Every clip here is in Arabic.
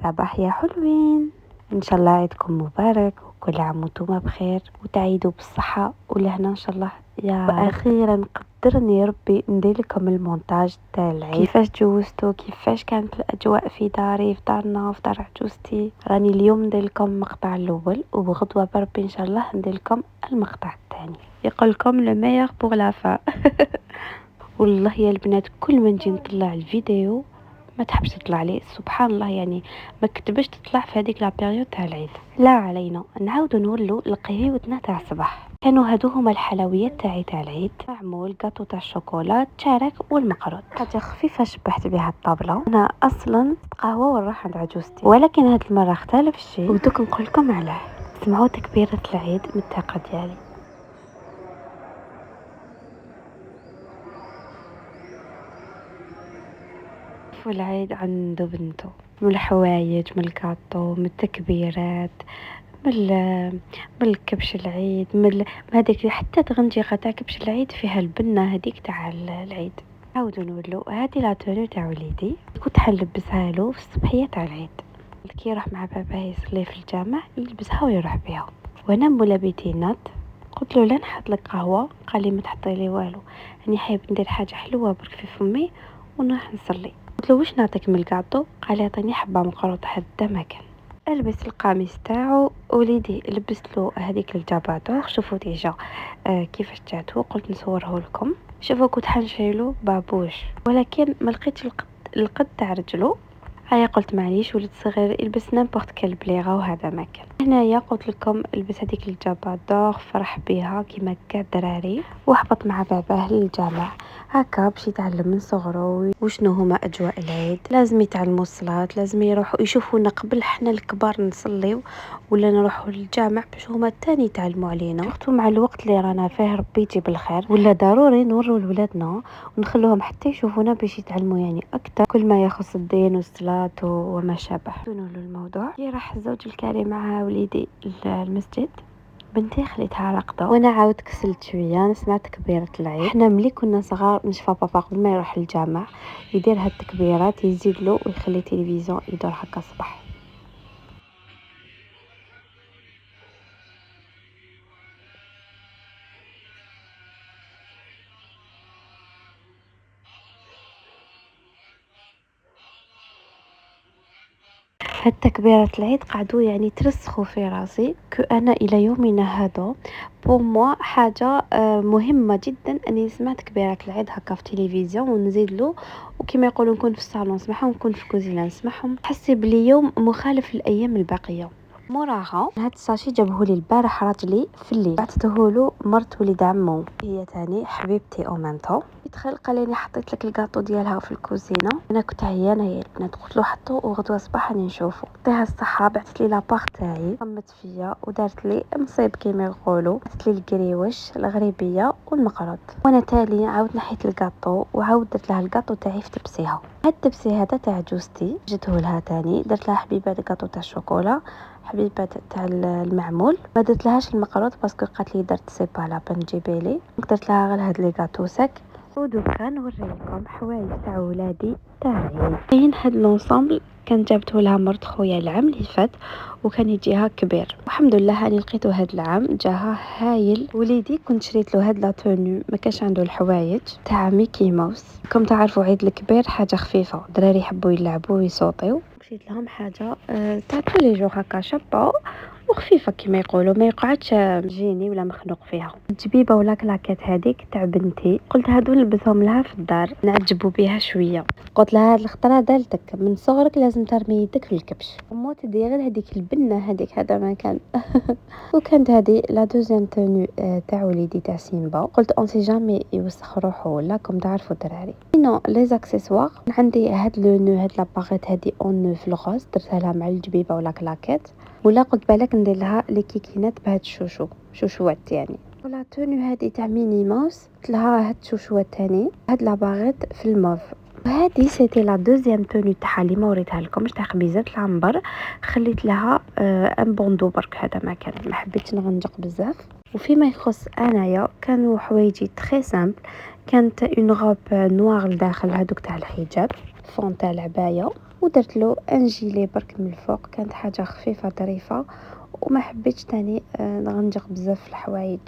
صباح يا حلوين، ان شاء الله عيدكم مبارك وكل عام وانتم بخير وتعيدوا بالصحه والهنا ان شاء الله يا رب. واخيرا قدرني ربي ندير لكم المونتاج تاع العيد، كيفاش جوزتو، كيفاش كانت الاجواء في داري، في دارنا وفي دار عجوزتي. راني اليوم ندير لكم المقطع الاول وبغدوه بربي ان شاء الله ندير لكم المقطع الثاني. يقول لكم لو ميور بور لا فا. والله يا البنات كل ما نجي نطلع الفيديو ما تحبش تطلع لي، سبحان الله، يعني ما كتبش تطلع في هذيك لا بيريود تاع العيد. لا علينا نعاودوا نولوا لقهيوتنا تاع الصباح. كانوا هادو هما الحلويات تاعي تاع العيد، معمول كاطو تاع الشوكولا، تشارك والمقروط، حاجه خفيفه شبحت بها الطابله. انا اصلا قهوه ونروح عند عجوزتي، ولكن هاد المره اختلف الشيء ودوك نقول لكم علاه. سمعوا تكبيره العيد من الثقه ديالي. والعيد عنده بنته، من الحوايج، من الكاطو، من التكبيرات، من الكبش العيد، من هذيك حتى تغنجيقه تاع كبش العيد فيها البنه هذيك تاع العيد. عاودوا نقولوا هذه لا تونو تاع وليدي كنت حنلبسها له في الصبحيه تاع العيد، كي يروح مع باباه يصلي في الجامع يلبسها ويروح بها. وانا مولا بيتينات قلت له لا نحط لك قهوه، قال لي ما تحطي لي والو، راني حايب ندير حاجه حلوه برك في فمي ونروح نصلي. قلت له واش نعطيك من الكاطو؟ قال لي عطيني حبه مقروط حتى ما كان. البس القميص تاعو، وليدي لبست له هذيك الجابادور. شوفوا ديجا كيفاش جاتو، قلت نصوره لكم. شوفوا كنت حنشيلو بابوش ولكن ما لقيتش القد تاع رجلو. هيا قلت معليش ولد صغير يلبس نيمبورط كال بليغه وهذا ما كان. هنايا قلت لكم البس هذيك الجابادور، فرح بها كيما كاع الدراري وهبط مع باباه للجامع. هكا باش يتعلم من صغره وشنو هما اجواء العيد. لازم يتعلموا الصلاه، لازم يروحوا يشوفونا قبل حنا الكبار نصليو ولا نروحوا للجامع باش هما تاني يتعلموا علينا. شفتوا مع الوقت اللي رانا فيه ربي يجيب الخير، ولا ضروري نوروا لولادنا ونخلوهم حتى يشوفونا باش يتعلموا يعني اكثر كل ما يخص الدين والصلاه وما شابه. نقولوا الموضوع كي راح الزوج الكريم مع وليدي المسجد، بنتي خليتها راقده وانا عاود كسلت شويه. انا سمعت تكبيره العيد. حنا ملي كنا صغار نشفى بابا قبل ما يروح الجامع يدير هاد التكبيرات، يزيد له ويخلي التلفزيون يدور هكا صباح. هاد تكبيرة العيد قعدوا يعني ترسخوا في راسي انا الى يومنا هذا. بور موا حاجه مهمه جدا اني نسمع تكبيرة العيد هكا في التلفزيون ونزيد له، وكما يقولوا نكون في الصالون نسمعهم، نكون في الكوزينه نسمعهم. حسي بلي يوم مخالف للايام الباقيه. موراها هاد الساشي جابوه لي البارح راجلي في الليل، بعثته له مرت وليد عمو، هي تاني حبيبتي او مانتو. يدخل قال لي حطيت لك الكاطو ديالها في الكوزينه. انا كنت عيانه يا البنات، قلت له حطوه وغدوه صباح راني نشوفه. يعطيها الصحه بعثت لي لاباغ تاعي، صمت فيا ودارت لي مصيب كيما يقولوا، بعثت لي الكريوش الغريبيه والمقرط. وانا تالي عاود نحيت الكاطو وعاود درت لها الكاطو تاعي في تبسيها. هاد التبسي هذا تاع جوزتي جته لها تاني، درت لها حبيبه الكاطو تاع الشوكولا، حبيبه تاع المعمول. ما درت لهاش المقروط باسكو قالت لي درت سي با لا بن جيبي لي، درت لها غير هاد لي غاتو ساك. ودوكا نوريكم حوايج تاع ولادي تاع العيد. كاين هاد لونسامبل كان جابته لها مرت خويا العام اللي فات وكان يجيها كبير، والحمد لله هاني لقيته هاد العام جاها هايل. وليدي كنت شريت له هاد لا تونو، ما كانش عنده الحوايج تاع ميكي ماوس. كم تعرفوا عيد الكبير حاجه خفيفه، دراري يحبوا يلعبوا ويصوتيو، مشيت لهم حاجه تاع كل جور هكا شابه وخفيفه كما يقولوا، ما يقعدش جيني ولا مخنوق فيها. الجبيبه ولا كلاكيت هذيك تاع بنتي قلت هادو نلبسهم لها في الدار نعجبوا بها شويه. قلت لها هاد الخطره دالتك من صغرك لازم ترمي يدك في الكبش، مو تدي غير هذيك البنه هذيك هذا ما كان. وكانت هذه لا دوزيام تونو تاع وليدي تاع سيمبا. قلت اون سي جامي يوسخ روحه ولا كم تعرفوا الدراري. نو لي زاكسيسوار عندي هاد لو نو، هاد لاباغيت هادي اون نو في الغوز، درتها لها مع الجبيبه ولا كلاكيت. ولا قلت بالك ندير لها لي كيكينات بهاد شوشوات يعني. ولا تونو هادي تاع ميني ماوس قلت لها هاد شوشوات تاني هاد لاباغيت في الموف. وهذه سيتي لا دوزيام تونو تاعها اللي ما وريتها لكم تاع خبيزات العنبر. خليت لها ان بوندو برك، هذا ما كان، ما حبيتش نغنجق بزاف. وفيما يخص انايا كانوا حوايجي تري سامبل. كانت اون غوب نوار لداخل هذوك تاع الحجاب، فون تاع العبايه، ودرت له ان جيلي برك من الفوق، كانت حاجه خفيفه ظريفه، وما حبيتش تاني نغنجق بزاف في الحوايج.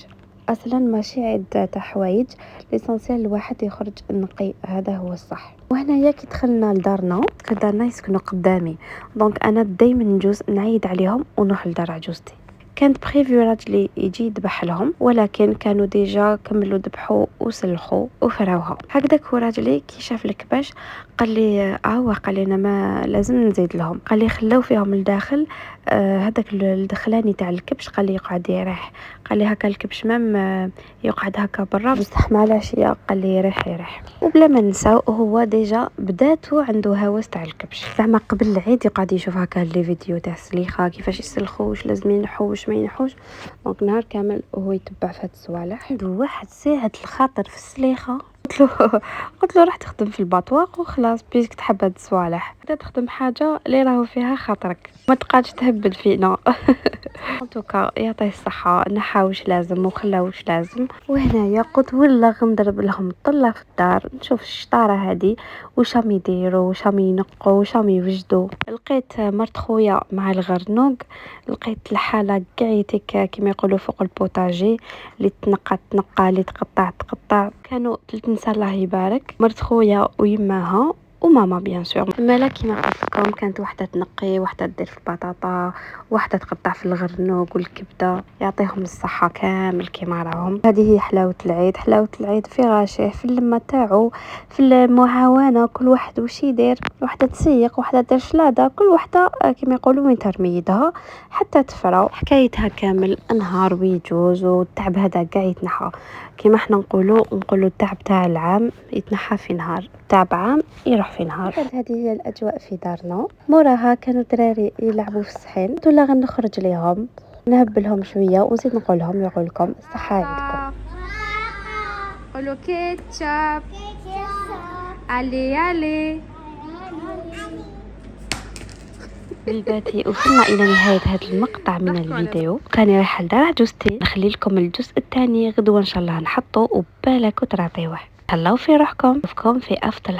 اصلا ماشي عده تاع حوايج، ليسونسيال الواحد يخرج نقي، هذا هو الصح. وهنايا كي دخلنا لدارنا، دارنا يسكنوا قدامي، دونك انا دايما نجوز نعيد عليهم ونروح لدار عجوزتي. كانت بريفيو راجلي يجي يذبح لهم، ولكن كانوا ديجا كملوا ذبحوا وسلخوا وفراوها. هكذاك هو راجلي كي شاف الكباش قال لي قال لي انا ما لازم نزيد لهم، قال لي خلاو فيهم الداخل. هذاك الدخلاني تاع الكبش قال لي يقعد يريح، قال لي هكا الكبش مام يقعد هكا برا بصح مع العشيه قال لي يريح. وبلا ما نساو هو ديجا بداتو عنده هوس تاع الكبش، زعما قبل العيد يقعد يشوف هكا لي فيديو تاع السليخه كيفاش يسلخوا، واش لازم ينحوا واش ما ينحوش. دونك نهار كامل وهو يتبع في هاد الصوالح. عنده واحد ساعه الخاطر في السليخه، قلت له راح تخدم في الباطواق وخلاص، بيسك تحب هاد الصوالح تخدم حاجه اللي راهو فيها خاطرك، ما تقعدش تهبل فينا. توكا يعطيه الصحة، نحاوش لازم وخلاوش لازم. وهنايا قلت ولا غنضرب لهم طلة في الدار نشوف الشطارة هادي واش راهم يديروا، واش راهم ينقوا، واش راهم يوجدوا. لقيت مرت خويا مع الغرنوق، لقيت الحالة قعيتك كما يقولوا فوق البوتاجي، اللي تنقى اللي تقطع. كانوا 3 نساء الله يبارك، مرت خويا ويماها وماما بيان سور. مالا كيما قلت لكم كانت وحده تنقي، وحده دير في البطاطا، وحده تقطع في الغرنوق والكبده، يعطيهم الصحه كامل كيما راهم. هذه هي حلاوه العيد، حلاوه العيد في غاشيه، في اللمه تاعو، في المعاونه، كل واحد واش يدير، وحده تسيق، وحده دير شلاضه، كل وحده كيما يقولوا وين ترمي يدها حتى تفرى. حكايتها كامل نهار ويجوز، والتعب هذا كاع يتنحى. كيما احنا نقولوا التعب تاع العام يتنحى في نهار، تعب عام يروح في نهار. هذه هي الاجواء في دارنا. موراها كانوا الدراري يلعبوا في الصحين، قلت لا غنخرج ليهم نهبلهم شويه ونزيد نقول لكم الصحه عندكم. قولوا كيتشاب، علي بناتي. وصلنا الى نهايه هذا المقطع من الفيديو، كان رايحه لدار عجوزتي. نخلي لكم الجزء الثاني غدوه ان شاء الله نحطه وبالك وتراطيوه. تهلاو في روحكم، نشوفكم في افضل